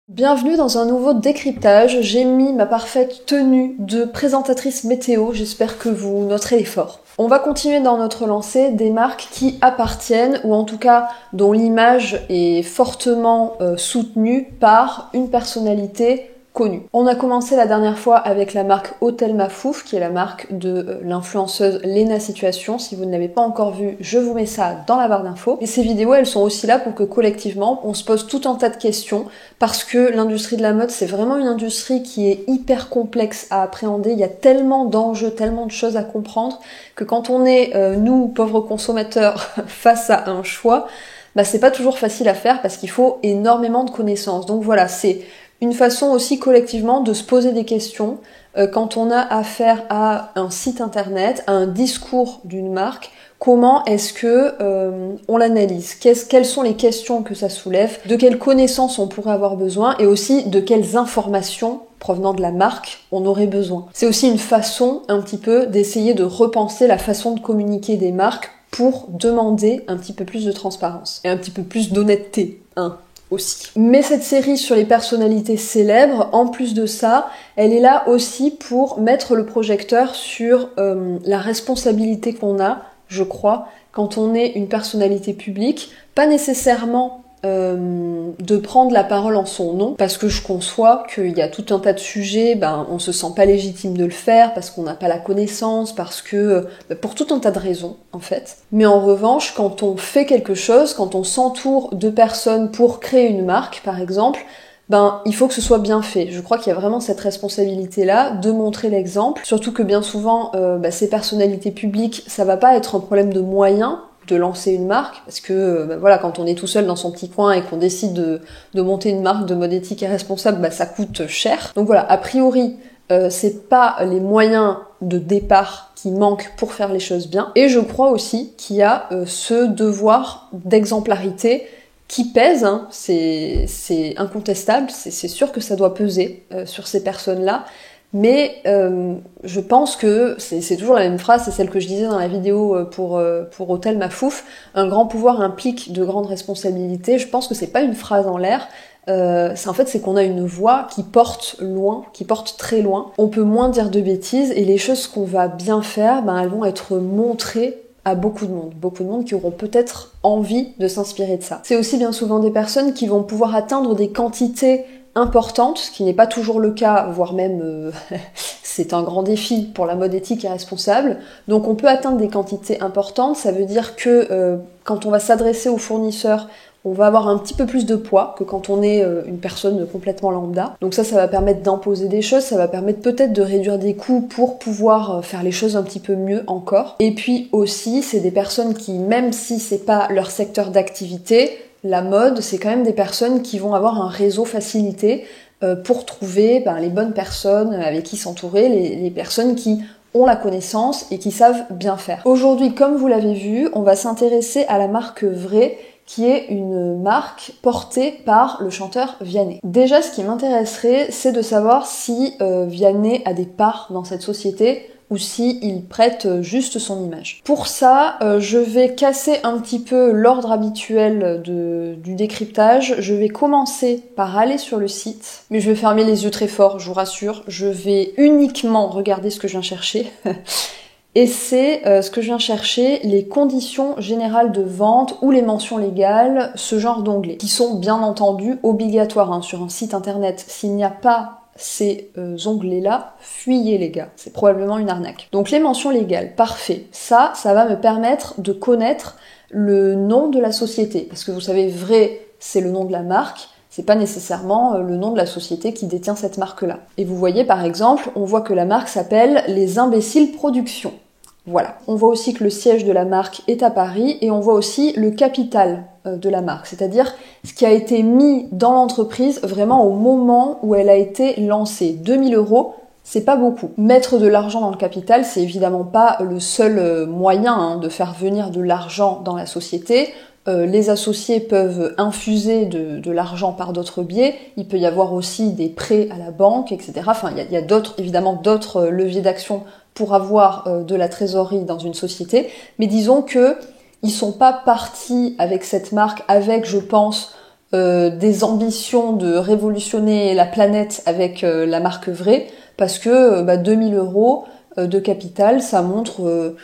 Bienvenue dans un nouveau décryptage. J'ai mis ma parfaite tenue de présentatrice météo, j'espère que vous noterez l'effort. On va continuer dans notre lancée des marques qui appartiennent, ou en tout cas dont l'image est fortement soutenue par une personnalité connue. On a commencé la dernière fois avec la marque Hôtel Mafouf, qui est la marque de l'influenceuse Léna Situation. Si vous ne l'avez pas encore vue, je vous mets ça dans la barre d'infos. Et ces vidéos, elles sont aussi là pour que collectivement, on se pose tout un tas de questions, parce que l'industrie de la mode, c'est vraiment une industrie qui est hyper complexe à appréhender. Il y a tellement d'enjeux, tellement de choses à comprendre, que quand on est, nous, pauvres consommateurs, face à un choix, c'est pas toujours facile à faire parce qu'il faut énormément de connaissances. Donc voilà, c'est une façon aussi collectivement de se poser des questions quand on a affaire à un site internet, à un discours d'une marque. Comment est-ce que on l'analyse? Quelles sont les questions que ça soulève? De quelles connaissances on pourrait avoir besoin? Et aussi de quelles informations provenant de la marque on aurait besoin? C'est aussi une façon un petit peu d'essayer de repenser la façon de communiquer des marques pour demander un petit peu plus de transparence et un petit peu plus d'honnêteté, aussi. Mais cette série sur les personnalités célèbres, en plus de ça, elle est là aussi pour mettre le projecteur sur la responsabilité qu'on a, je crois, quand on est une personnalité publique, pas nécessairement de prendre la parole en son nom, parce que je conçois qu'il y a tout un tas de sujets, on se sent pas légitime de le faire, parce qu'on n'a pas la connaissance, parce que pour tout un tas de raisons, en fait. Mais en revanche, quand on fait quelque chose, quand on s'entoure de personnes pour créer une marque, par exemple, il faut que ce soit bien fait. Je crois qu'il y a vraiment cette responsabilité-là de montrer l'exemple, surtout que bien souvent, ces personnalités publiques, ça va pas être un problème de moyens, de lancer une marque, parce que quand on est tout seul dans son petit coin et qu'on décide de monter une marque de mode éthique et responsable, ça coûte cher. Donc voilà, a priori, c'est pas les moyens de départ qui manquent pour faire les choses bien. Et je crois aussi qu'il y a ce devoir d'exemplarité qui pèse, c'est incontestable, c'est sûr que ça doit peser sur ces personnes-là. Mais je pense que c'est toujours la même phrase, c'est celle que je disais dans la vidéo pour Hôtel Mafouf, un grand pouvoir implique de grandes responsabilités. Je pense que c'est pas une phrase en l'air, c'est qu'on a une voix qui porte loin, qui porte très loin. On peut moins dire de bêtises et les choses qu'on va bien faire, elles vont être montrées à beaucoup de monde qui auront peut-être envie de s'inspirer de ça. C'est aussi bien souvent des personnes qui vont pouvoir atteindre des quantités importante, ce qui n'est pas toujours le cas, voire même c'est un grand défi pour la mode éthique et responsable. Donc on peut atteindre des quantités importantes, ça veut dire que quand on va s'adresser aux fournisseurs, on va avoir un petit peu plus de poids que quand on est une personne complètement lambda. Donc ça va permettre d'imposer des choses, ça va permettre peut-être de réduire des coûts pour pouvoir faire les choses un petit peu mieux encore. Et puis aussi, c'est des personnes qui, même si c'est pas leur secteur d'activité, la mode, c'est quand même des personnes qui vont avoir un réseau facilité pour trouver les bonnes personnes avec qui s'entourer, les personnes qui ont la connaissance et qui savent bien faire. Aujourd'hui, comme vous l'avez vu, on va s'intéresser à la marque Vrai, qui est une marque portée par le chanteur Vianney. Déjà, ce qui m'intéresserait, c'est de savoir si Vianney a des parts dans cette société, ou si il prête juste son image. Pour ça, je vais casser un petit peu l'ordre habituel du décryptage. Je vais commencer par aller sur le site, mais je vais fermer les yeux très fort, je vous rassure. Je vais uniquement regarder ce que je viens chercher. Et c'est ce que je viens chercher, les conditions générales de vente ou les mentions légales, ce genre d'onglets, qui sont bien entendu obligatoires sur un site internet. S'il n'y a pas ces onglets-là, fuyez les gars, c'est probablement une arnaque. Donc les mentions légales, parfait. Ça va me permettre de connaître le nom de la société, parce que vous savez, Vrai, c'est le nom de la marque, c'est pas nécessairement le nom de la société qui détient cette marque-là. Et vous voyez par exemple, on voit que la marque s'appelle Les Imbéciles Productions. Voilà. On voit aussi que le siège de la marque est à Paris et on voit aussi le capital de la marque, c'est-à-dire ce qui a été mis dans l'entreprise vraiment au moment où elle a été lancée. 2000 €, c'est pas beaucoup. Mettre de l'argent dans le capital, c'est évidemment pas le seul moyen de faire venir de l'argent dans la société. Les associés peuvent infuser de l'argent par d'autres biais, il peut y avoir aussi des prêts à la banque, etc. Enfin, il y a évidemment d'autres leviers d'action pour avoir de la trésorerie dans une société, mais disons que ils sont pas partis avec cette marque avec, je pense, des ambitions de révolutionner la planète avec la marque vraie, parce que 2000 € de capital, ça montre,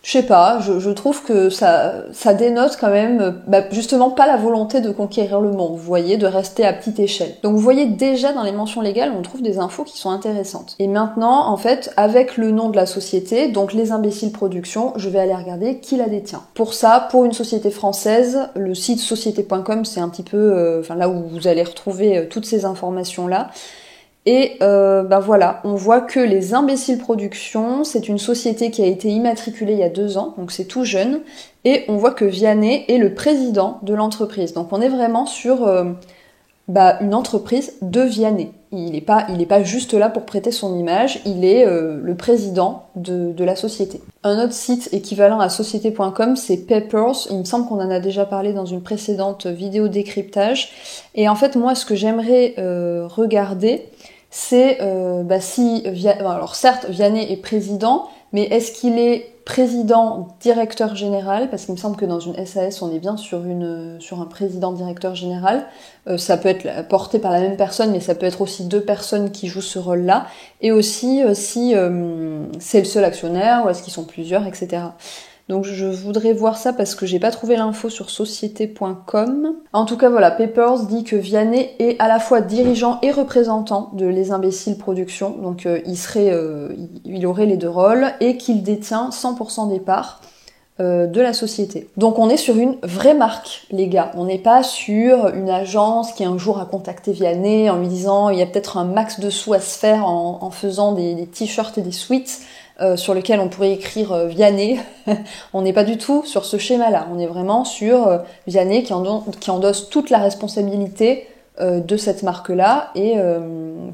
je sais pas, je trouve que ça dénote quand même, justement pas la volonté de conquérir le monde, vous voyez, de rester à petite échelle. Donc vous voyez déjà dans les mentions légales, on trouve des infos qui sont intéressantes. Et maintenant, en fait, avec le nom de la société, donc Les Imbéciles Productions, je vais aller regarder qui la détient. Pour ça, pour une société française, le site société.com, c'est un petit peu, là où vous allez retrouver toutes ces informations-là. Et voilà, on voit que Les Imbéciles Productions, c'est une société qui a été immatriculée il y a 2 ans, donc c'est tout jeune, et on voit que Vianney est le président de l'entreprise. Donc on est vraiment sur une entreprise de Vianney. Il est pas juste là pour prêter son image, il est le président de la société. Un autre site équivalent à société.com, c'est Papers. Il me semble qu'on en a déjà parlé dans une précédente vidéo décryptage. Et en fait, moi, ce que j'aimerais regarder, c'est alors certes, Vianney est président, mais est-ce qu'il est président directeur général, parce qu'il me semble que dans une SAS on est bien sur un président directeur général. Ça peut être porté par la même personne, mais ça peut être aussi 2 personnes qui jouent ce rôle-là, et aussi si c'est le seul actionnaire ou est-ce qu'ils sont plusieurs, etc. Donc je voudrais voir ça parce que j'ai pas trouvé l'info sur société.com. En tout cas voilà, Papers dit que Vianney est à la fois dirigeant et représentant de Les Imbéciles Productions, donc il aurait les 2 rôles, et qu'il détient 100% des parts de la société. Donc on est sur une vraie marque, les gars. On n'est pas sur une agence qui un jour a contacté Vianney en lui disant il y a peut-être un max de sous à se faire en faisant des t-shirts et des sweats sur lesquels on pourrait écrire Vianney. On n'est pas du tout sur ce schéma-là. On est vraiment sur Vianney qui endosse toute la responsabilité de cette marque-là, et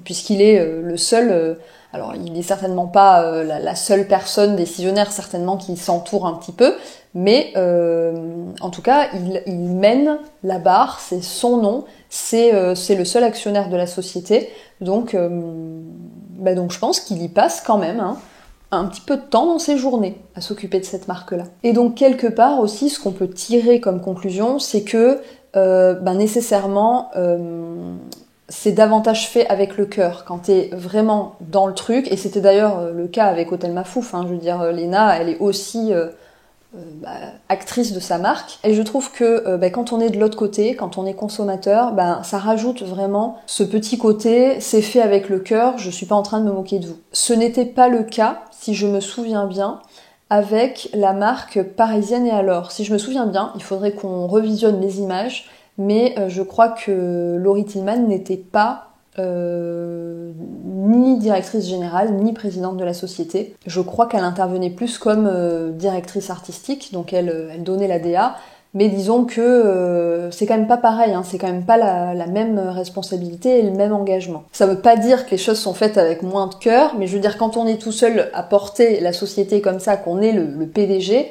puisqu'il est le seul... alors, il n'est certainement pas la seule personne décisionnaire, certainement, qui s'entoure un petit peu, mais en tout cas, il mène la barre, c'est son nom, c'est le seul actionnaire de la société, donc je pense qu'il y passe quand même un petit peu de temps dans ses journées à s'occuper de cette marque-là. Et donc, quelque part aussi, ce qu'on peut tirer comme conclusion, c'est que nécessairement... c'est davantage fait avec le cœur, quand t'es vraiment dans le truc, et c'était d'ailleurs le cas avec Hôtel Mafouf, je veux dire, Léna, elle est aussi actrice de sa marque, et je trouve que quand on est de l'autre côté, quand on est consommateur, ça rajoute vraiment ce petit côté, c'est fait avec le cœur, je suis pas en train de me moquer de vous. Ce n'était pas le cas, si je me souviens bien, avec la marque Parisienne et alors. Si je me souviens bien, il faudrait qu'on revisionne les images, mais je crois que Laurie Tillman n'était pas ni directrice générale, ni présidente de la société. Je crois qu'elle intervenait plus comme directrice artistique, donc elle donnait la DA, mais disons que c'est quand même pas pareil, c'est quand même pas la même responsabilité et le même engagement. Ça veut pas dire que les choses sont faites avec moins de cœur, mais je veux dire, quand on est tout seul à porter la société comme ça, qu'on est le PDG,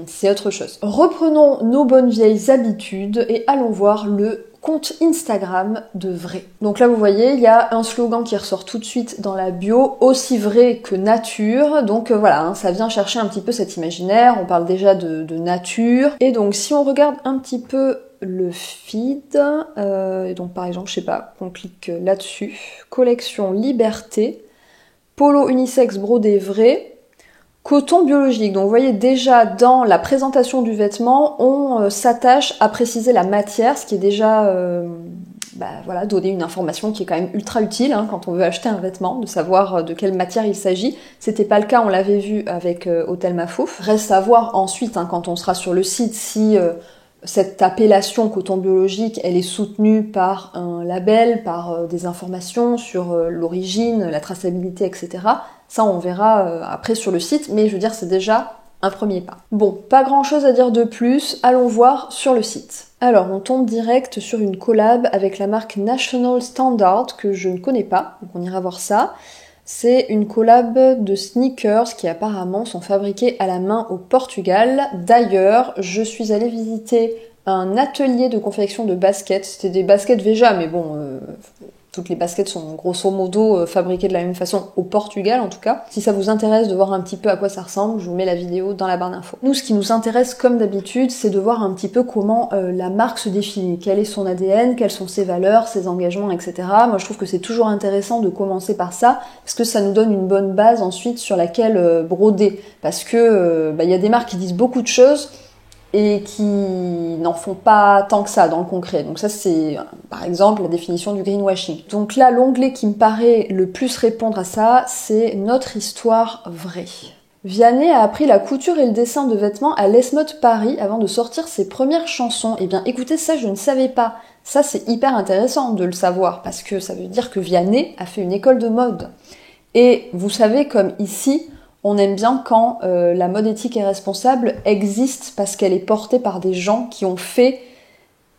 c'est autre chose. Reprenons nos bonnes vieilles habitudes et allons voir le compte Instagram de Vrai. Donc là vous voyez, il y a un slogan qui ressort tout de suite dans la bio, aussi vrai que nature. Donc voilà, ça vient chercher un petit peu cet imaginaire, on parle déjà de nature. Et donc si on regarde un petit peu le feed, et donc par exemple, je sais pas, on clique là-dessus, collection Liberté, polo unisexe brodé vrai, coton biologique. Donc vous voyez déjà dans la présentation du vêtement, on s'attache à préciser la matière, ce qui est déjà donner une information qui est quand même ultra utile quand on veut acheter un vêtement, de savoir de quelle matière il s'agit. C'était pas le cas, on l'avait vu avec Hôtel Mafouf. Reste à voir ensuite quand on sera sur le site si cette appellation coton biologique, elle est soutenue par un label, par des informations sur l'origine, la traçabilité, etc. Ça, on verra après sur le site, mais je veux dire, c'est déjà un premier pas. Bon, pas grand chose à dire de plus, allons voir sur le site. Alors, on tombe direct sur une collab avec la marque National Standard, que je ne connais pas, donc on ira voir ça. C'est une collab de sneakers qui apparemment sont fabriqués à la main au Portugal. D'ailleurs, je suis allée visiter un atelier de confection de baskets. C'était des baskets Veja, mais bon, toutes les baskets sont grosso modo fabriquées de la même façon au Portugal en tout cas. Si ça vous intéresse de voir un petit peu à quoi ça ressemble, je vous mets la vidéo dans la barre d'infos. Nous, ce qui nous intéresse comme d'habitude, c'est de voir un petit peu comment la marque se définit, quel est son ADN, quelles sont ses valeurs, ses engagements, etc. Moi, je trouve que c'est toujours intéressant de commencer par ça, parce que ça nous donne une bonne base ensuite sur laquelle broder. Parce que y a des marques qui disent beaucoup de choses, et qui n'en font pas tant que ça dans le concret. Donc ça, c'est par exemple la définition du greenwashing. Donc là, l'onglet qui me paraît le plus répondre à ça, c'est notre histoire vraie. Vianney a appris la couture et le dessin de vêtements à l'Esmode Paris avant de sortir ses premières chansons. Eh bien écoutez, ça je ne savais pas. Ça c'est hyper intéressant de le savoir, parce que ça veut dire que Vianney a fait une école de mode. Et vous savez, comme ici, on aime bien quand la mode éthique et responsable existe parce qu'elle est portée par des gens qui ont fait,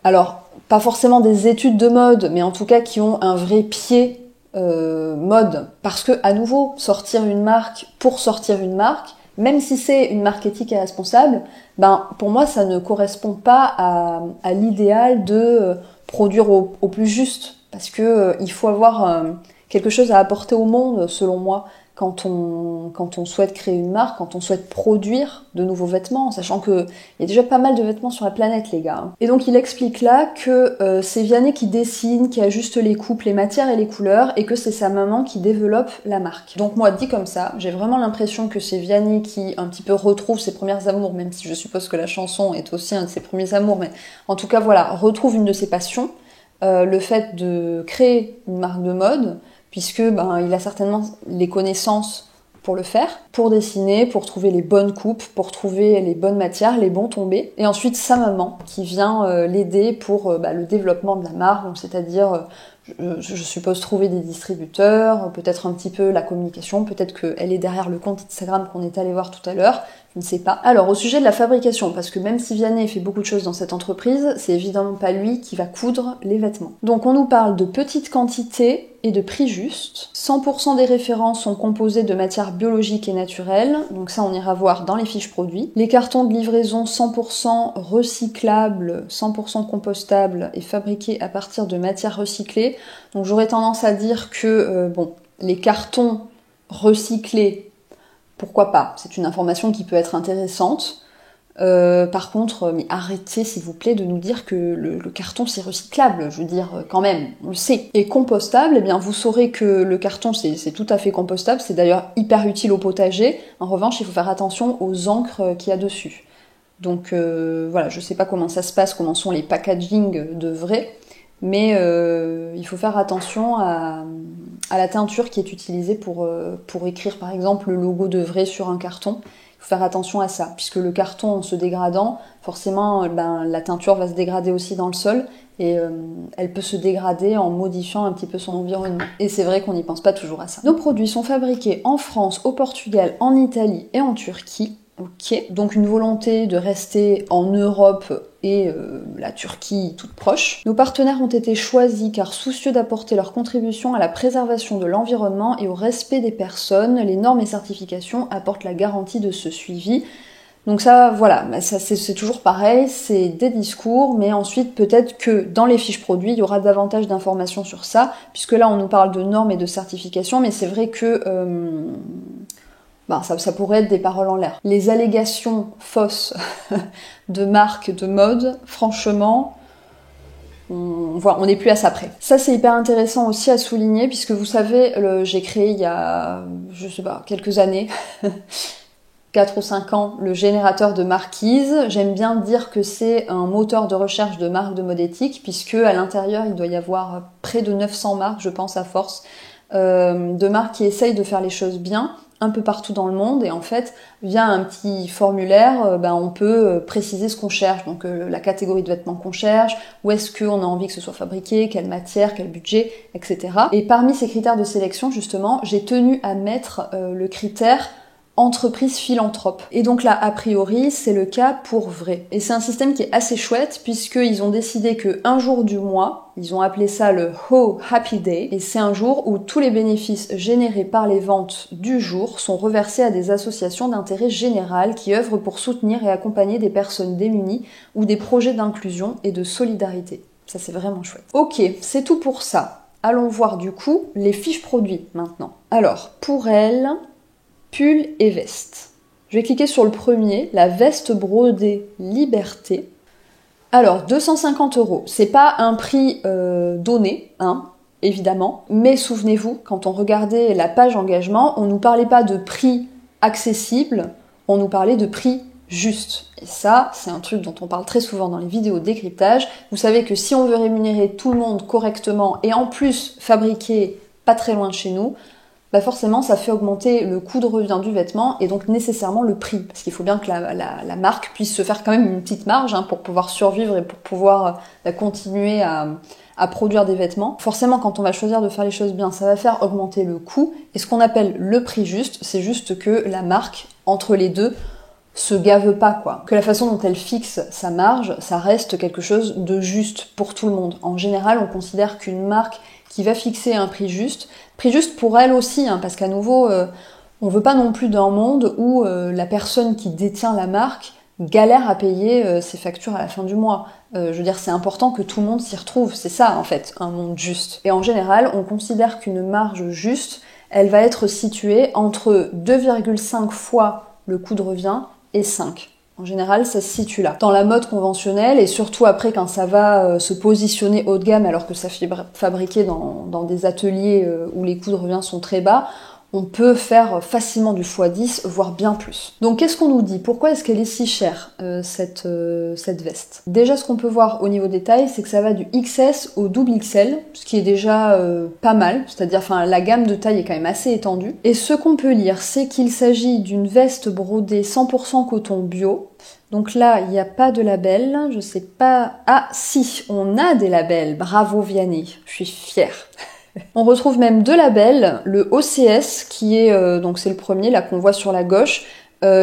alors pas forcément des études de mode, mais en tout cas qui ont un vrai pied mode. Parce que, à nouveau, sortir une marque pour sortir une marque, même si c'est une marque éthique et responsable, pour moi ça ne correspond pas à l'idéal de produire au plus juste. Parce que il faut avoir quelque chose à apporter au monde, selon moi. Quand on souhaite créer une marque, quand on souhaite produire de nouveaux vêtements, sachant qu'il y a déjà pas mal de vêtements sur la planète, les gars. Et donc il explique là que c'est Vianney qui dessine, qui ajuste les coupes, les matières et les couleurs, et que c'est sa maman qui développe la marque. Donc moi, dit comme ça, j'ai vraiment l'impression que c'est Vianney qui un petit peu retrouve ses premières amours, même si je suppose que la chanson est aussi un de ses premiers amours, mais en tout cas voilà, retrouve une de ses passions, le fait de créer une marque de mode, puisque il a certainement les connaissances pour le faire, pour dessiner, pour trouver les bonnes coupes, pour trouver les bonnes matières, les bons tombés. Et ensuite sa maman qui vient l'aider pour le développement de la marque, donc c'est-à-dire je suppose trouver des distributeurs, peut-être un petit peu la communication, peut-être qu'elle est derrière le compte Instagram qu'on est allé voir tout à l'heure, je ne sais pas. Alors au sujet de la fabrication, parce que même si Vianney fait beaucoup de choses dans cette entreprise, c'est évidemment pas lui qui va coudre les vêtements. Donc on nous parle de petites quantités et de prix juste. 100% des références sont composées de matières biologiques et naturelles, donc ça on ira voir dans les fiches produits. Les cartons de livraison 100% recyclables, 100% compostables et fabriqués à partir de matières recyclées. Donc j'aurais tendance à dire que les cartons recyclés, pourquoi pas, c'est une information qui peut être intéressante. Par contre, mais arrêtez s'il vous plaît de nous dire que le carton c'est recyclable, je veux dire quand même, on le sait. Et compostable, eh bien vous saurez que le carton c'est tout à fait compostable, c'est d'ailleurs hyper utile au potager. En revanche, il faut faire attention aux encres qu'il y a dessus. Donc voilà, je sais pas comment ça se passe, comment sont les packaging de vrai, mais il faut faire attention à la teinture qui est utilisée pour écrire par exemple le logo de vrai sur un carton. Il faut faire attention à ça, puisque le carton en se dégradant, forcément la teinture va se dégrader aussi dans le sol, et elle peut se dégrader en modifiant un petit peu son environnement. Et c'est vrai qu'on n'y pense pas toujours à ça. Nos produits sont fabriqués en France, au Portugal, en Italie et en Turquie. Ok, donc une volonté de rester en Europe et la Turquie toute proche. Nos partenaires ont été choisis car soucieux d'apporter leur contribution à la préservation de l'environnement et au respect des personnes, les normes et certifications apportent la garantie de ce suivi. Donc ça, voilà, ça c'est toujours pareil, c'est des discours, mais ensuite peut-être que dans les fiches produits, il y aura davantage d'informations sur ça, puisque là on nous parle de normes et de certifications, mais c'est vrai que ça pourrait être des paroles en l'air. Les allégations fausses de marques de mode, franchement, on n'est plus à ça près. Ça c'est hyper intéressant aussi à souligner, puisque vous savez, j'ai créé il y a, je sais pas, quelques années, 4 ou 5 ans, le générateur de marquises. J'aime bien dire que c'est un moteur de recherche de marques de mode éthique, puisque à l'intérieur il doit y avoir près de 900 marques, je pense à force, de marques qui essayent de faire les choses bien, un peu partout dans le monde, et en fait, via un petit formulaire, on peut préciser ce qu'on cherche, donc la catégorie de vêtements qu'on cherche, où est-ce qu'on a envie que ce soit fabriqué, quelle matière, quel budget, etc. Et parmi ces critères de sélection, justement, j'ai tenu à mettre le critère entreprise philanthrope. Et donc là, a priori, c'est le cas pour vrai. Et c'est un système qui est assez chouette puisqu'ils ont décidé que un jour du mois, ils ont appelé ça le Ho Happy Day, et c'est un jour où tous les bénéfices générés par les ventes du jour sont reversés à des associations d'intérêt général qui œuvrent pour soutenir et accompagner des personnes démunies ou des projets d'inclusion et de solidarité. Ça, c'est vraiment chouette. Ok, c'est tout pour ça. Allons voir du coup les fiches produits maintenant. Alors, pour elle, pull et veste. Je vais cliquer sur le premier, la veste brodée Liberté. Alors, 250 €, c'est pas un prix donné, hein, évidemment, mais souvenez-vous, quand on regardait la page engagement, on nous parlait pas de prix accessible, on nous parlait de prix juste. Et ça, c'est un truc dont on parle très souvent dans les vidéos de décryptage. Vous savez que si on veut rémunérer tout le monde correctement et en plus fabriquer pas très loin de chez nous, bah forcément ça fait augmenter le coût de revient du vêtement et donc nécessairement le prix. Parce qu'il faut bien que la marque puisse se faire quand même une petite marge hein, pour pouvoir survivre et pour pouvoir continuer à produire des vêtements. Forcément, quand on va choisir de faire les choses bien, ça va faire augmenter le coût. Et ce qu'on appelle le prix juste, c'est juste que la marque, entre les deux, se gave pas, quoi. Que la façon dont elle fixe sa marge, ça reste quelque chose de juste pour tout le monde. En général, on considère qu'une marque qui va fixer un prix juste pour elle aussi, hein, parce qu'à nouveau, on veut pas non plus d'un monde où la personne qui détient la marque galère à payer ses factures à la fin du mois. Je veux dire, c'est important que tout le monde s'y retrouve, c'est ça en fait, un monde juste. Et en général, on considère qu'une marge juste, elle va être située entre 2,5 fois le coût de revient et 5. En général, ça se situe là. Dans la mode conventionnelle, et surtout après quand ça va se positionner haut de gamme alors que ça est fabriqué dans des ateliers où les coûts de revient sont très bas, on peut faire facilement du x10, voire bien plus. Donc qu'est-ce qu'on nous dit? Pourquoi est-ce qu'elle est si chère, cette veste? Déjà, ce qu'on peut voir au niveau des tailles, c'est que ça va du XS au double XL, ce qui est déjà pas mal, c'est-à-dire la gamme de taille est quand même assez étendue. Et ce qu'on peut lire, c'est qu'il s'agit d'une veste brodée 100% coton bio. Donc là, il n'y a pas de label, je sais pas... Ah si, on a des labels, bravo Vianney, je suis fière. On retrouve même deux labels, le OCS qui est, donc c'est le premier là qu'on voit sur la gauche,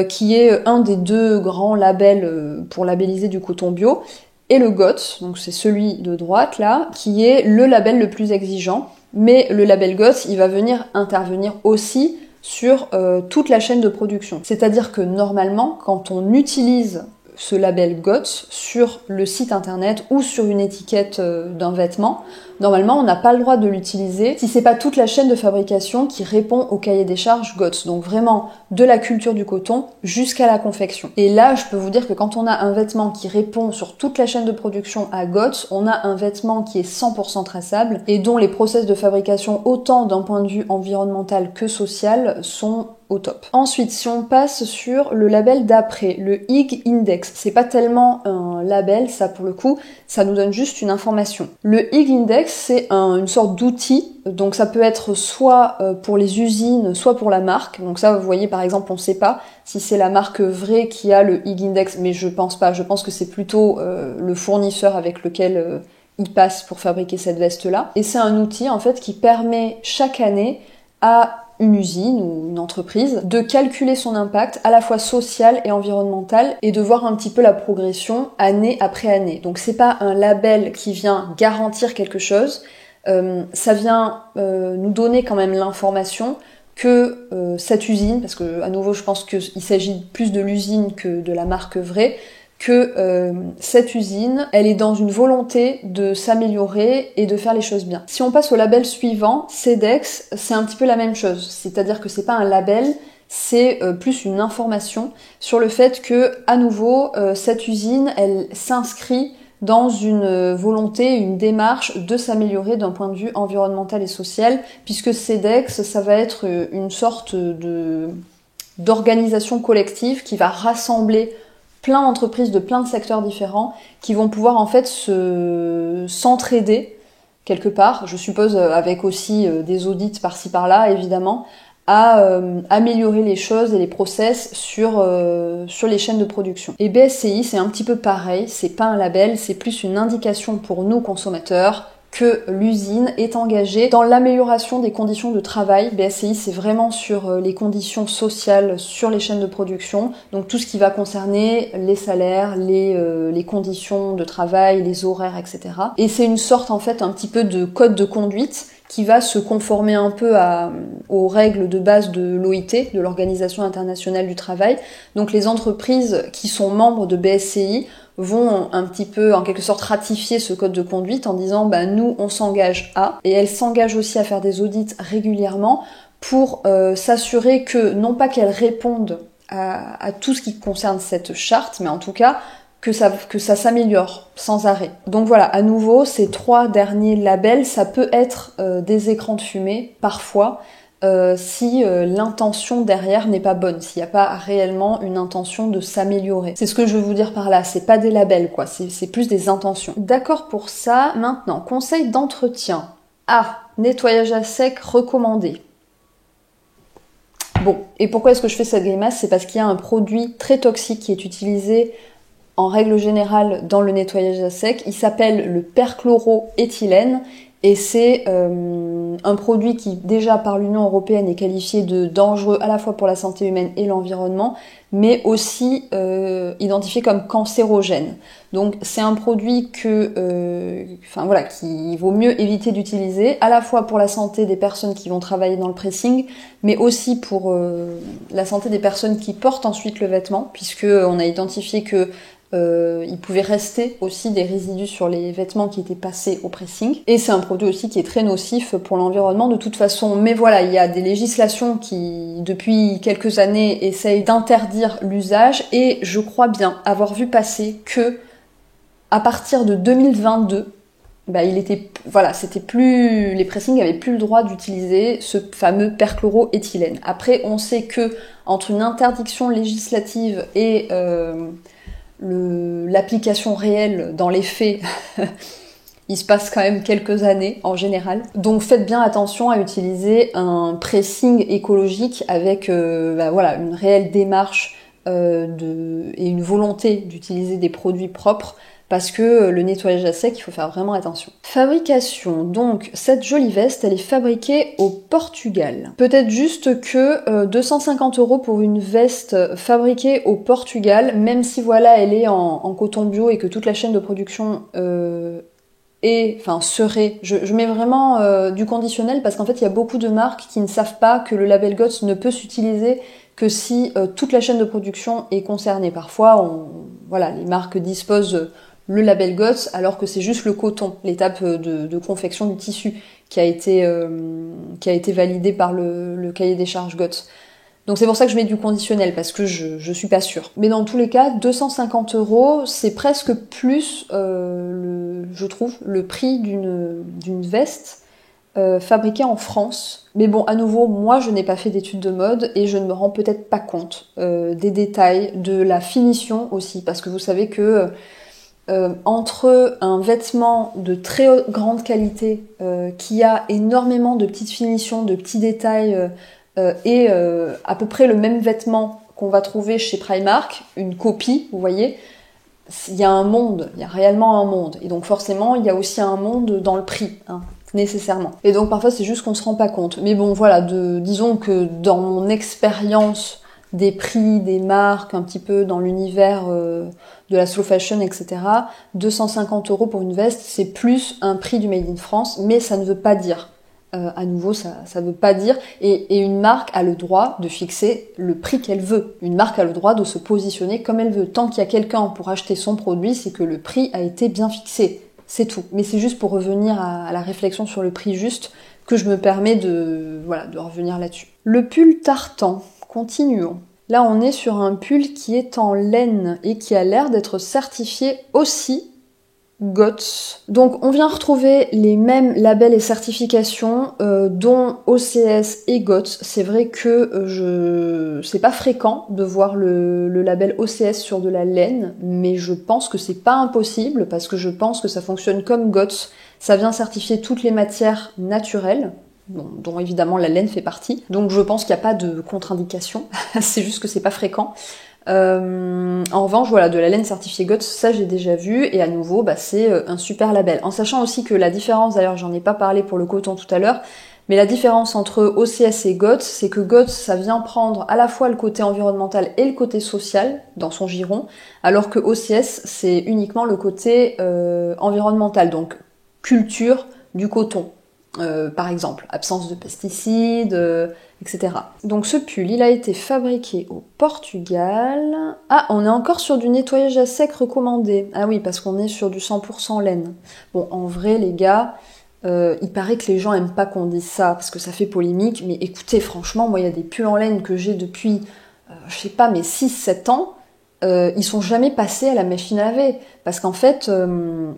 qui est un des deux grands labels pour labelliser du coton bio, et le GOTS, donc c'est celui de droite là, qui est le label le plus exigeant, mais le label GOTS il va venir intervenir aussi sur toute la chaîne de production. C'est-à-dire que normalement, quand on utilise ce label GOTS sur le site internet ou sur une étiquette d'un vêtement, normalement on n'a pas le droit de l'utiliser si c'est pas toute la chaîne de fabrication qui répond au cahier des charges GOTS, donc vraiment de la culture du coton jusqu'à la confection. Et là je peux vous dire que quand on a un vêtement qui répond sur toute la chaîne de production à GOTS, on a un vêtement qui est 100% traçable et dont les process de fabrication, autant d'un point de vue environnemental que social, sont au top. Ensuite, si on passe sur le label d'après, le IG Index, c'est pas tellement un label, ça pour le coup, ça nous donne juste une information. Le IG Index, c'est une sorte d'outil, donc ça peut être soit pour les usines, soit pour la marque. Donc ça, vous voyez, par exemple, on sait pas si c'est la marque vraie qui a le IG Index, mais je pense pas, je pense que c'est plutôt le fournisseur avec lequel il passe pour fabriquer cette veste-là. Et c'est un outil, en fait, qui permet chaque année à une usine ou une entreprise, de calculer son impact à la fois social et environnemental et de voir un petit peu la progression année après année. Donc c'est pas un label qui vient garantir quelque chose, ça vient nous donner quand même l'information que cette usine, parce que à nouveau je pense qu'il s'agit plus de l'usine que de la marque vraie, que cette usine, elle est dans une volonté de s'améliorer et de faire les choses bien. Si on passe au label suivant, CEDEX, c'est un petit peu la même chose. C'est-à-dire que c'est pas un label, c'est plus une information sur le fait que, à nouveau, cette usine, elle s'inscrit dans une volonté, une démarche de s'améliorer d'un point de vue environnemental et social, puisque CEDEX, ça va être une sorte d'organisation collective qui va rassembler plein d'entreprises de plein de secteurs différents qui vont pouvoir en fait s'entraider quelque part, je suppose avec aussi des audits par-ci par-là évidemment, à améliorer les choses et les process sur les chaînes de production. Et BSCI c'est un petit peu pareil, c'est pas un label, c'est plus une indication pour nous consommateurs que l'usine est engagée dans l'amélioration des conditions de travail. BSCI, c'est vraiment sur les conditions sociales sur les chaînes de production, donc tout ce qui va concerner les salaires, les conditions de travail, les horaires, etc. Et c'est une sorte en fait un petit peu de code de conduite qui va se conformer un peu aux règles de base de l'OIT, de l'Organisation internationale du travail. Donc les entreprises qui sont membres de BSCI vont un petit peu, en quelque sorte, ratifier ce code de conduite en disant nous, on s'engage à, et elles s'engagent aussi à faire des audits régulièrement pour s'assurer que, non pas qu'elles répondent à tout ce qui concerne cette charte, mais en tout cas que ça s'améliore sans arrêt. Donc voilà, à nouveau, ces 3 derniers labels, ça peut être des écrans de fumée, parfois, si l'intention derrière n'est pas bonne, s'il n'y a pas réellement une intention de s'améliorer. C'est ce que je veux vous dire par là, c'est pas des labels quoi, c'est plus des intentions. D'accord pour ça, maintenant, conseil d'entretien. Nettoyage à sec recommandé. Bon, et pourquoi est-ce que je fais cette grimace? C'est parce qu'il y a un produit très toxique qui est utilisé en règle générale dans le nettoyage à sec. Il s'appelle le perchloroéthylène et c'est un produit qui déjà par l'Union européenne est qualifié de dangereux à la fois pour la santé humaine et l'environnement, mais aussi identifié comme cancérogène. Donc c'est un produit qu'il vaut mieux éviter d'utiliser, à la fois pour la santé des personnes qui vont travailler dans le pressing, mais aussi pour la santé des personnes qui portent ensuite le vêtement, puisque on a identifié que il pouvait rester aussi des résidus sur les vêtements qui étaient passés au pressing. Et c'est un produit aussi qui est très nocif pour l'environnement de toute façon. Mais voilà, il y a des législations qui, depuis quelques années, essayent d'interdire l'usage. Et je crois bien avoir vu passer que, à partir de 2022, c'était plus, les pressings avaient plus le droit d'utiliser ce fameux perchloroéthylène. Après, on sait que, entre une interdiction législative et l'application réelle dans les faits, il se passe quand même quelques années en général. Donc faites bien attention à utiliser un pressing écologique avec une réelle démarche et une volonté d'utiliser des produits propres, parce que le nettoyage à sec, il faut faire vraiment attention. Fabrication. Donc, cette jolie veste, elle est fabriquée au Portugal. Peut-être juste que 250 € pour une veste fabriquée au Portugal, même si voilà, elle est en coton bio et que toute la chaîne de production serait... Je mets vraiment du conditionnel parce qu'en fait, il y a beaucoup de marques qui ne savent pas que le label GOTS ne peut s'utiliser que si toute la chaîne de production est concernée. Parfois, les marques disposent le label GOTS alors que c'est juste le coton, l'étape de confection du tissu qui a été validée par le cahier des charges GOTS. Donc c'est pour ça que je mets du conditionnel, parce que je suis pas sûre. Mais dans tous les cas, 250 €, c'est presque plus, je trouve, le prix d'une veste fabriquée en France. Mais bon, à nouveau, moi je n'ai pas fait d'études de mode et je ne me rends peut-être pas compte des détails, de la finition aussi, parce que vous savez que entre un vêtement de très grande qualité qui a énormément de petites finitions, de petits détails et à peu près le même vêtement qu'on va trouver chez Primark, une copie, vous voyez, il y a un monde, il y a réellement un monde. Et donc forcément, il y a aussi un monde dans le prix, nécessairement. Et donc parfois, c'est juste qu'on se rend pas compte. Mais bon, voilà, disons que dans mon expérience des prix, des marques, un petit peu dans l'univers de la slow fashion, etc., 250 € pour une veste, c'est plus un prix du Made in France, mais ça ne veut pas dire. À nouveau, ça veut pas dire. Et une marque a le droit de fixer le prix qu'elle veut. Une marque a le droit de se positionner comme elle veut. Tant qu'il y a quelqu'un pour acheter son produit, c'est que le prix a été bien fixé. C'est tout. Mais c'est juste pour revenir à la réflexion sur le prix juste que je me permets de revenir là-dessus. Le pull tartan. Continuons. Là, on est sur un pull qui est en laine et qui a l'air d'être certifié aussi GOTS. Donc, on vient retrouver les mêmes labels et certifications, dont OCS et GOTS. C'est vrai que c'est pas fréquent de voir le label OCS sur de la laine, mais je pense que c'est pas impossible parce que je pense que ça fonctionne comme GOTS. Ça vient certifier toutes les matières naturelles, dont évidemment la laine fait partie. Donc je pense qu'il n'y a pas de contre-indication, c'est juste que c'est pas fréquent. En revanche, voilà, de la laine certifiée GOTS, ça j'ai déjà vu, et à nouveau, c'est un super label. En sachant aussi que la différence, d'ailleurs j'en ai pas parlé pour le coton tout à l'heure, mais la différence entre OCS et GOTS, c'est que GOTS, ça vient prendre à la fois le côté environnemental et le côté social dans son giron, alors que OCS, c'est uniquement le côté environnemental, donc culture du coton. Par exemple, absence de pesticides, etc. Donc ce pull, il a été fabriqué au Portugal. Ah, on est encore sur du nettoyage à sec recommandé. Ah oui, parce qu'on est sur du 100% laine. Bon, en vrai, les gars, il paraît que les gens aiment pas qu'on dise ça, parce que ça fait polémique, mais écoutez, franchement, moi, il y a des pulls en laine que j'ai depuis, je sais pas, mais 6-7 ans, ils sont jamais passés à la machine à laver. Parce qu'en fait,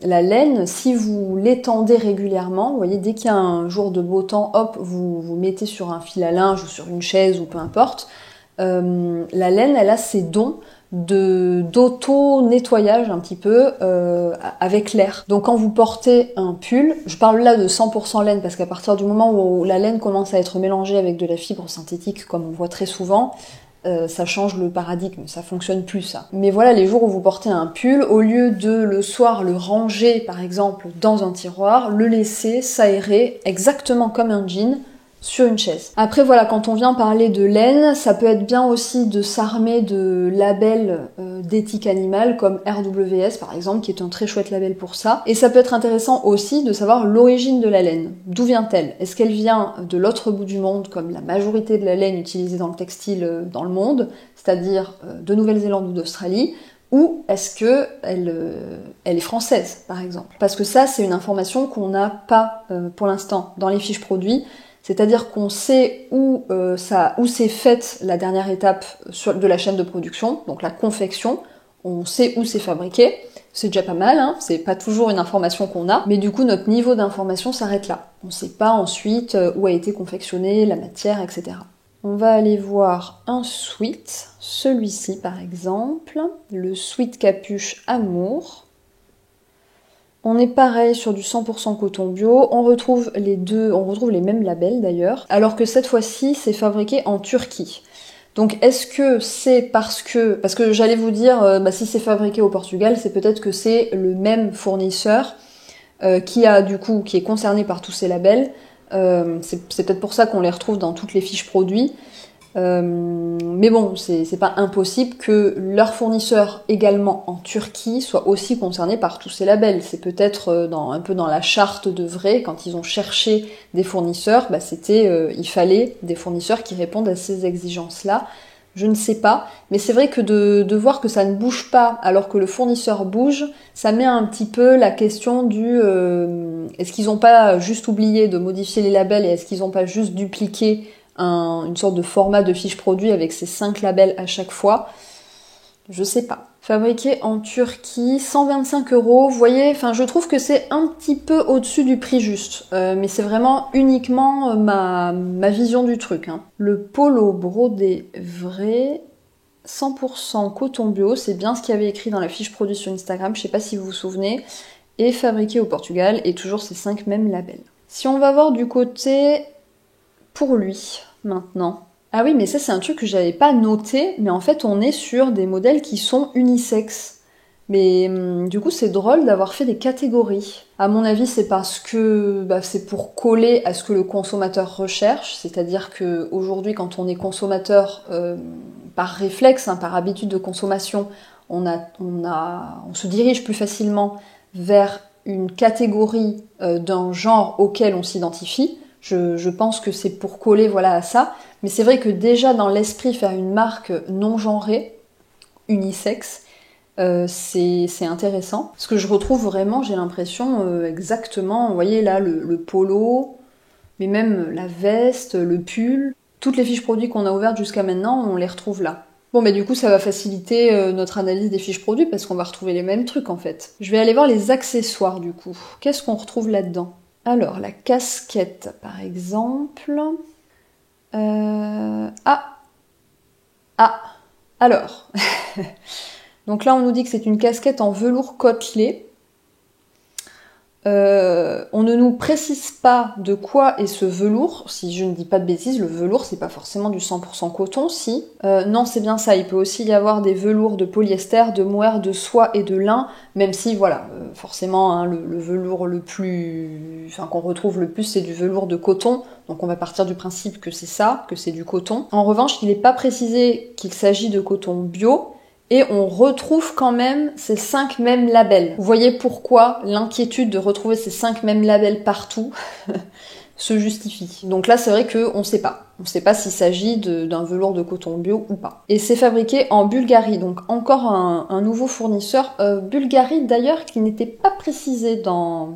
la laine, si vous l'étendez régulièrement, vous voyez, dès qu'il y a un jour de beau temps, hop, vous mettez sur un fil à linge ou sur une chaise ou peu importe, la laine, elle a ses dons d'auto-nettoyage un petit peu avec l'air. Donc quand vous portez un pull, je parle là de 100% laine parce qu'à partir du moment où la laine commence à être mélangée avec de la fibre synthétique, comme on voit très souvent, ça change le paradigme, ça fonctionne plus ça. Mais voilà, les jours où vous portez un pull, au lieu de le soir le ranger par exemple dans un tiroir, le laisser s'aérer exactement comme un jean sur une chaise. Après voilà, quand on vient parler de laine, ça peut être bien aussi de s'armer de labels d'éthique animale comme RWS par exemple, qui est un très chouette label pour ça. Et ça peut être intéressant aussi de savoir l'origine de la laine. D'où vient-elle? Est-ce qu'elle vient de l'autre bout du monde, comme la majorité de la laine utilisée dans le textile dans le monde, c'est-à-dire de Nouvelle-Zélande ou d'Australie, ou est-ce que elle est française, par exemple? Parce que ça, c'est une information qu'on n'a pas pour l'instant dans les fiches produits. C'est-à-dire qu'on sait où s'est faite la dernière étape de la chaîne de production, donc la confection. On sait où c'est fabriqué. C'est déjà pas mal, hein, c'est pas toujours une information qu'on a, mais du coup notre niveau d'information s'arrête là. On sait pas ensuite où a été confectionnée la matière, etc. On va aller voir un sweat, celui-ci par exemple, le sweat capuche Amour. On est pareil sur du 100% coton bio, on retrouve les mêmes labels d'ailleurs, alors que cette fois-ci c'est fabriqué en Turquie. Donc est-ce que c'est parce que j'allais vous dire, si c'est fabriqué au Portugal, c'est peut-être que c'est le même fournisseur qui est concerné par tous ces labels. C'est peut-être pour ça qu'on les retrouve dans toutes les fiches produits. Mais bon, c'est pas impossible que leur fournisseur également en Turquie soit aussi concerné par tous ces labels. C'est peut-être un peu dans la charte de Vray, quand ils ont cherché des fournisseurs, il fallait des fournisseurs qui répondent à ces exigences-là. Je ne sais pas, mais c'est vrai que de voir que ça ne bouge pas alors que le fournisseur bouge, ça met un petit peu la question du est-ce qu'ils n'ont pas juste oublié de modifier les labels et est-ce qu'ils n'ont pas juste dupliqué une sorte de format de fiche produit avec ces 5 labels à chaque fois. Je sais pas. Fabriqué en Turquie, 125 €. Vous voyez, je trouve que c'est un petit peu au-dessus du prix juste. Mais c'est vraiment uniquement ma vision du truc. Hein. Le polo brodé vrai, 100% coton bio, c'est bien ce qu'il y avait écrit dans la fiche produit sur Instagram, je sais pas si vous vous souvenez, et fabriqué au Portugal, et toujours ces 5 mêmes labels. Si on va voir du côté pour lui, maintenant. Ah oui, mais ça c'est un truc que j'avais pas noté, mais en fait on est sur des modèles qui sont unisexes. Mais du coup c'est drôle d'avoir fait des catégories. À mon avis c'est parce que c'est pour coller à ce que le consommateur recherche, c'est-à-dire que aujourd'hui quand on est consommateur par réflexe, par habitude de consommation, on se dirige plus facilement vers une catégorie d'un genre auquel on s'identifie. Je pense que c'est pour coller à ça. Mais c'est vrai que déjà dans l'esprit, faire une marque non genrée, unisexe, c'est intéressant. Parce que je retrouve vraiment, j'ai l'impression, exactement, vous voyez là, le polo, mais même la veste, le pull, toutes les fiches produits qu'on a ouvertes jusqu'à maintenant, on les retrouve là. Bon, mais du coup, ça va faciliter notre analyse des fiches produits parce qu'on va retrouver les mêmes trucs en fait. Je vais aller voir les accessoires du coup. Qu'est-ce qu'on retrouve là-dedans ? Alors, la casquette, par exemple. Alors. Donc là, on nous dit que c'est une casquette en velours côtelé. On ne nous précise pas de quoi est ce velours. Si je ne dis pas de bêtises, le velours c'est pas forcément du 100% coton, si. Non, c'est bien ça. Il peut aussi y avoir des velours de polyester, de mohair, de soie et de lin, même si voilà, forcément hein, le velours le plus, enfin qu'on retrouve le plus, c'est du velours de coton. Donc on va partir du principe que c'est ça, que c'est du coton. En revanche, il n'est pas précisé qu'il s'agit de coton bio. Et on retrouve quand même ces 5 mêmes labels. Vous voyez pourquoi l'inquiétude de retrouver ces 5 mêmes labels partout se justifie. Donc là, c'est vrai qu'on sait pas. On sait pas s'il s'agit d'un velours de coton bio ou pas. Et c'est fabriqué en Bulgarie, donc encore un nouveau fournisseur. Bulgarie d'ailleurs qui n'était pas précisé dans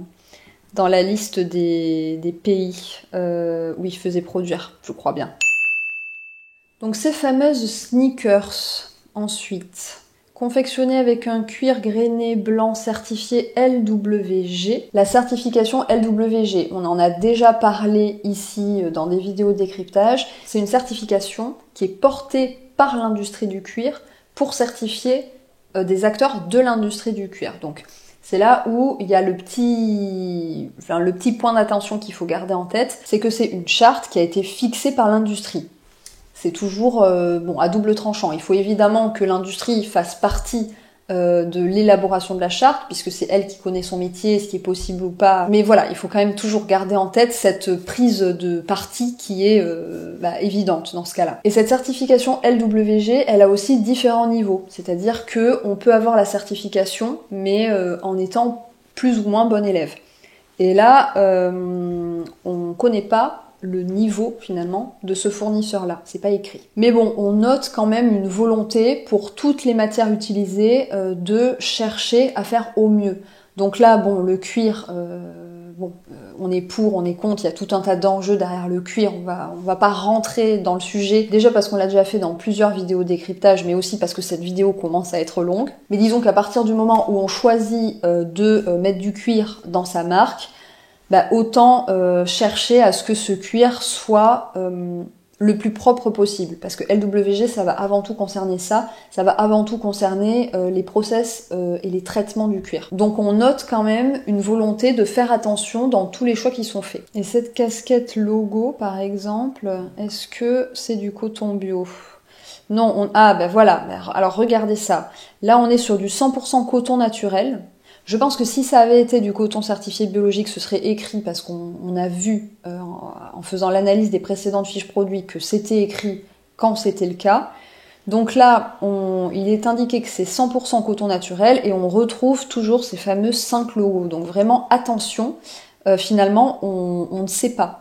la liste des pays où il faisait produire, je crois bien. Donc ces fameuses sneakers... Ensuite, confectionné avec un cuir grainé blanc certifié LWG. La certification LWG, on en a déjà parlé ici dans des vidéos de décryptage. C'est une certification qui est portée par l'industrie du cuir pour certifier des acteurs de l'industrie du cuir. Donc c'est là où il y a le petit point d'attention qu'il faut garder en tête, c'est que c'est une charte qui a été fixée par l'industrie. C'est toujours à double tranchant. Il faut évidemment que l'industrie fasse partie de l'élaboration de la charte, puisque c'est elle qui connaît son métier, ce qui est possible ou pas. Mais voilà, il faut quand même toujours garder en tête cette prise de parti qui est évidente dans ce cas-là. Et cette certification LWG, elle a aussi différents niveaux. C'est-à-dire que on peut avoir la certification, mais en étant plus ou moins bon élève. Et là, on connaît pas le niveau finalement de ce fournisseur-là, c'est pas écrit. Mais bon, on note quand même une volonté pour toutes les matières utilisées de chercher à faire au mieux. Donc là, bon, le cuir, on est pour, on est contre, il y a tout un tas d'enjeux derrière le cuir, on va pas rentrer dans le sujet, déjà parce qu'on l'a déjà fait dans plusieurs vidéos décryptage, mais aussi parce que cette vidéo commence à être longue. Mais disons qu'à partir du moment où on choisit de mettre du cuir dans sa marque, autant chercher à ce que ce cuir soit le plus propre possible. Parce que LWG, ça va avant tout concerner ça va avant tout concerner les process et les traitements du cuir. Donc on note quand même une volonté de faire attention dans tous les choix qui sont faits. Et cette casquette logo, par exemple, est-ce que c'est du coton bio ? Non, voilà, alors regardez ça. Là on est sur du 100% coton naturel. Je pense que si ça avait été du coton certifié biologique, ce serait écrit parce qu'on a vu en faisant l'analyse des précédentes fiches produits que c'était écrit quand c'était le cas. Donc là, il est indiqué que c'est 100% coton naturel et on retrouve toujours ces fameux 5 logos. Donc vraiment attention, finalement on ne sait pas.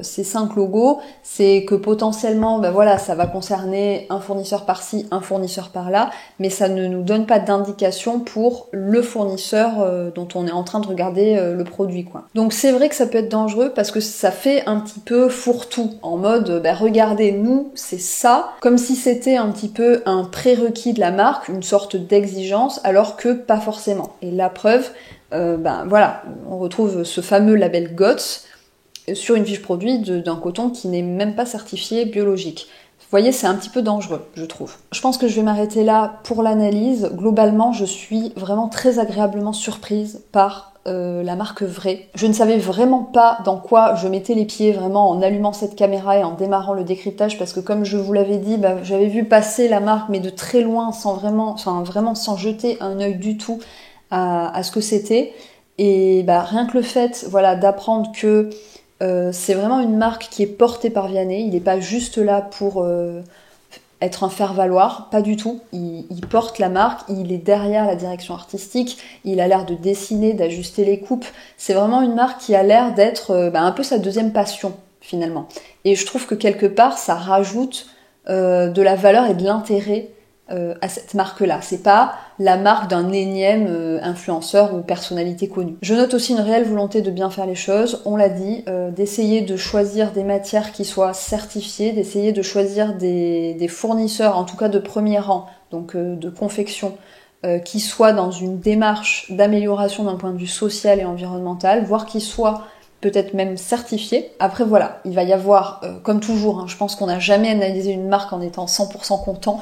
Ces 5 logos, c'est que potentiellement, ça va concerner un fournisseur par-ci, un fournisseur par-là, mais ça ne nous donne pas d'indication pour le fournisseur dont on est en train de regarder le produit, quoi. Donc c'est vrai que ça peut être dangereux parce que ça fait un petit peu fourre-tout, en mode, regardez, nous, c'est ça, comme si c'était un petit peu un prérequis de la marque, une sorte d'exigence, alors que pas forcément. Et la preuve, on retrouve ce fameux label GOTS, sur une fiche produit d'un coton qui n'est même pas certifié biologique. Vous voyez, c'est un petit peu dangereux, je trouve. Je pense que je vais m'arrêter là pour l'analyse. Globalement, je suis vraiment très agréablement surprise par la marque Vrai. Je ne savais vraiment pas dans quoi je mettais les pieds vraiment en allumant cette caméra et en démarrant le décryptage parce que comme je vous l'avais dit, j'avais vu passer la marque mais de très loin vraiment sans jeter un œil du tout à ce que c'était. Et rien que le fait d'apprendre que c'est vraiment une marque qui est portée par Vianney, il n'est pas juste là pour être un faire-valoir, pas du tout. Il porte la marque, il est derrière la direction artistique, il a l'air de dessiner, d'ajuster les coupes. C'est vraiment une marque qui a l'air d'être un peu sa deuxième passion finalement. Et je trouve que quelque part ça rajoute de la valeur et de l'intérêt à cette marque-là. C'est pas la marque d'un énième influenceur ou personnalité connue. Je note aussi une réelle volonté de bien faire les choses, on l'a dit, d'essayer de choisir des matières qui soient certifiées, d'essayer de choisir des fournisseurs, en tout cas de premier rang, donc de confection, qui soient dans une démarche d'amélioration d'un point de vue social et environnemental, voire qui soient peut-être même certifié. Après voilà, il va y avoir, comme toujours, hein, je pense qu'on n'a jamais analysé une marque en étant 100% content,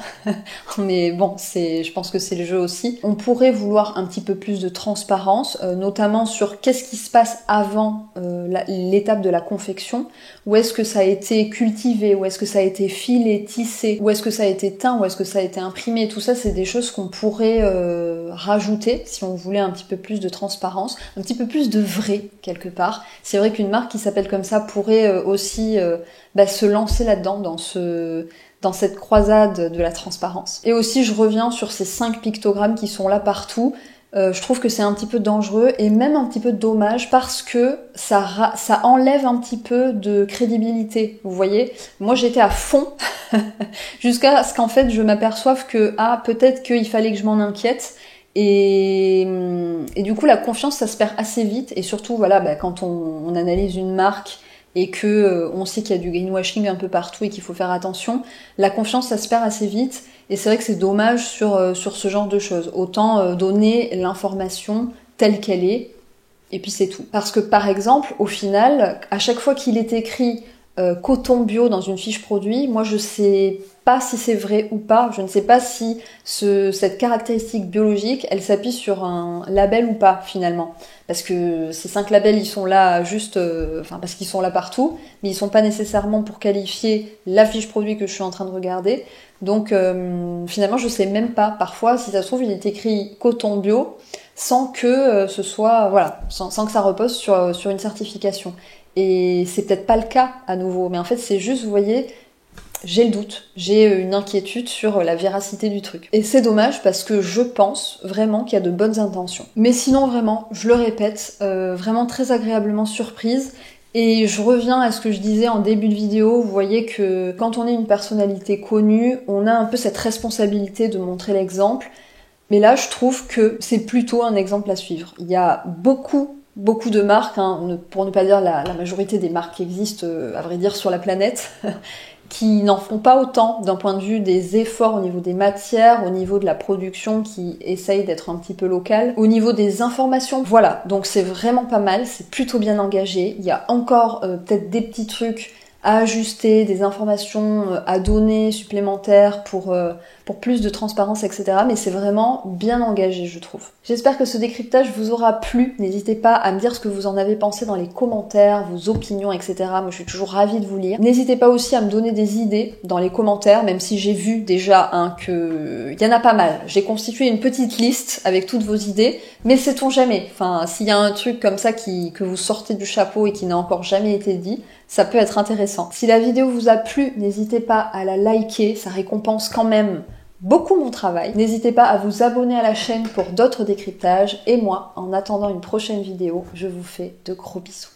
mais bon, je pense que c'est le jeu aussi. On pourrait vouloir un petit peu plus de transparence, notamment sur qu'est-ce qui se passe avant l'étape de la confection, où est-ce que ça a été cultivé, où est-ce que ça a été filé, tissé, où est-ce que ça a été teint, où est-ce que ça a été imprimé, tout ça c'est des choses qu'on pourrait rajouter si on voulait un petit peu plus de transparence, un petit peu plus de vrai quelque part. C'est vrai qu'une marque qui s'appelle comme ça pourrait aussi se lancer là-dedans, dans cette croisade de la transparence. Et aussi je reviens sur ces 5 pictogrammes qui sont là partout. Je trouve que c'est un petit peu dangereux et même un petit peu dommage parce que ça enlève un petit peu de crédibilité, vous voyez. Moi j'étais à fond jusqu'à ce qu'en fait je m'aperçoive que peut-être qu'il fallait que je m'en inquiète et du coup la confiance ça se perd assez vite et surtout voilà quand on analyse une marque et que on sait qu'il y a du greenwashing un peu partout et qu'il faut faire attention, la confiance ça se perd assez vite. Et c'est vrai que c'est dommage sur ce genre de choses. Autant donner l'information telle qu'elle est, et puis c'est tout. Parce que par exemple, au final, à chaque fois qu'il est écrit coton bio dans une fiche produit, moi je sais pas si c'est vrai ou pas, je ne sais pas si cette caractéristique biologique, elle s'appuie sur un label ou pas finalement. Parce que ces 5 labels, ils sont là juste, parce qu'ils sont là partout, mais ils sont pas nécessairement pour qualifier la fiche produit que je suis en train de regarder. Donc finalement, je sais même pas. Parfois, si ça se trouve, il est écrit coton bio sans que ce soit, sans que ça repose sur une certification. Et c'est peut-être pas le cas à nouveau, mais en fait, c'est juste, vous voyez, j'ai le doute, j'ai une inquiétude sur la véracité du truc. Et c'est dommage parce que je pense vraiment qu'il y a de bonnes intentions. Mais sinon vraiment, je le répète, vraiment très agréablement surprise. Et je reviens à ce que je disais en début de vidéo, vous voyez que quand on est une personnalité connue, on a un peu cette responsabilité de montrer l'exemple. Mais là, je trouve que c'est plutôt un exemple à suivre. Il y a beaucoup de marques, pour ne pas dire la majorité des marques qui existent, à vrai dire, sur la planète, qui n'en font pas autant d'un point de vue des efforts au niveau des matières, au niveau de la production qui essaye d'être un petit peu locale, au niveau des informations. Voilà, donc c'est vraiment pas mal, c'est plutôt bien engagé. Il y a encore peut-être des petits trucs à ajuster, des informations à donner supplémentaires pour plus de transparence, etc. Mais c'est vraiment bien engagé, je trouve. J'espère que ce décryptage vous aura plu. N'hésitez pas à me dire ce que vous en avez pensé dans les commentaires, vos opinions, etc. Moi, je suis toujours ravie de vous lire. N'hésitez pas aussi à me donner des idées dans les commentaires, même si j'ai vu déjà que y en a pas mal. J'ai constitué une petite liste avec toutes vos idées, mais sait-on jamais. Enfin, s'il y a un truc comme ça que vous sortez du chapeau et qui n'a encore jamais été dit, ça peut être intéressant. Si la vidéo vous a plu, n'hésitez pas à la liker, ça récompense quand même beaucoup mon travail. N'hésitez pas à vous abonner à la chaîne pour d'autres décryptages. Et moi, en attendant une prochaine vidéo, je vous fais de gros bisous.